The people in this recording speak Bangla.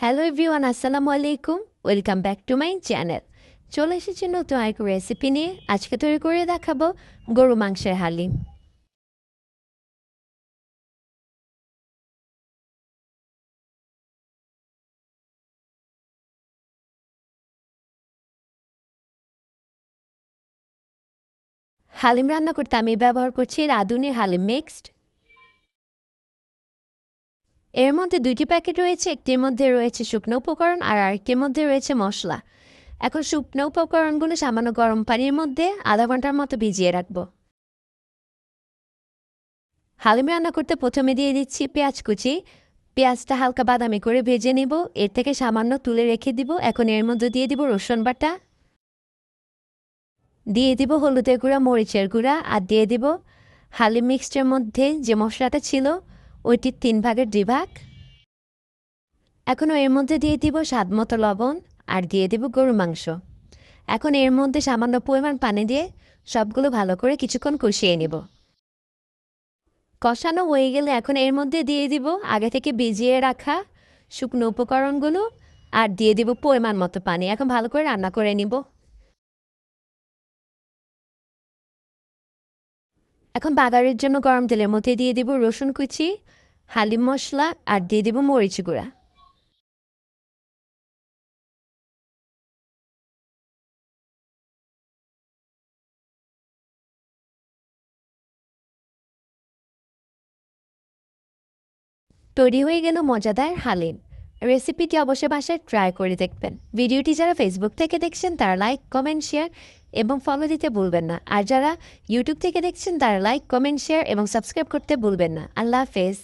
হ্যালো এভরিওয়ান, আসসালামু আলাইকুম। Welcome back to my channel. চলে এসেছি নতুন এক রেসিপি নিয়ে। আজকে তৈরি করে দেখাবো গরু মাংসের হালিম। হালিম রান্না করতে আমি ব্যবহার করছি রাঁধুনি হালিম মিক্সড। এর মধ্যে দুইটি প্যাকেট রয়েছে, একটির মধ্যে রয়েছে শুকনো উপকরণ আর আরেকটির মধ্যে রয়েছে মশলা। এখন শুকনো উপকরণগুলো সামান্য গরম পানির মধ্যে আধা ঘন্টার মতো ভিজিয়ে রাখবো। হালিম রান্না করতে প্রথমে দিয়ে দিচ্ছি পেঁয়াজ কুচি। পেঁয়াজটা হালকা বাদামি করে ভেজে নেব, এর থেকে সামান্য তুলে রেখে দিব। এখন এর মধ্যে দিয়ে দিব রসুন বাটা, দিয়ে দিব হলুদের গুঁড়া, মরিচের গুঁড়া, আর দিয়ে দিব হালিম মিক্সডের মধ্যে যে মশলাটা ছিল ওইটির 3 ভাগের 2 ভাগ। এখনও এর মধ্যে দিয়ে দিব স্বাদ মতো লবণ আর দিয়ে দিব গরু মাংস। এখন এর মধ্যে সামান্য পরিমাণ পানি দিয়ে সবগুলো ভালো করে কিছুক্ষণ কষিয়ে নেব। কষানো হয়ে গেলে এখন এর মধ্যে দিয়ে দিব আগে থেকে ভিজিয়ে রাখা শুকনো উপকরণগুলো আর দিয়ে দিব পরিমাণ মতো পানি। এখন ভালো করে রান্না করে নিব। এখন বাগারের জন্য গরম তেলের মধ্যে দিয়ে দিব রসুন কুচি, হালিম মশলা আর দিয়ে দিব মরিচ গুঁড়া। তৈরি হয়ে গেল মজাদার হালিম। রেসিপিটি অবশ্যই বাসায় ট্রাই করে দেখবেন। ভিডিওটি যারা ফেসবুক থেকে দেখছেন তারা লাইক, কমেন্ট, শেয়ার এবং ফলো দিতে ভুলবেন না। আর যারা ইউটিউব থেকে দেখছেন তারা লাইক, কমেন্ট, শেয়ার এবং সাবস্ক্রাইব করতে ভুলবেন না। আল্লাহ হাফেজ।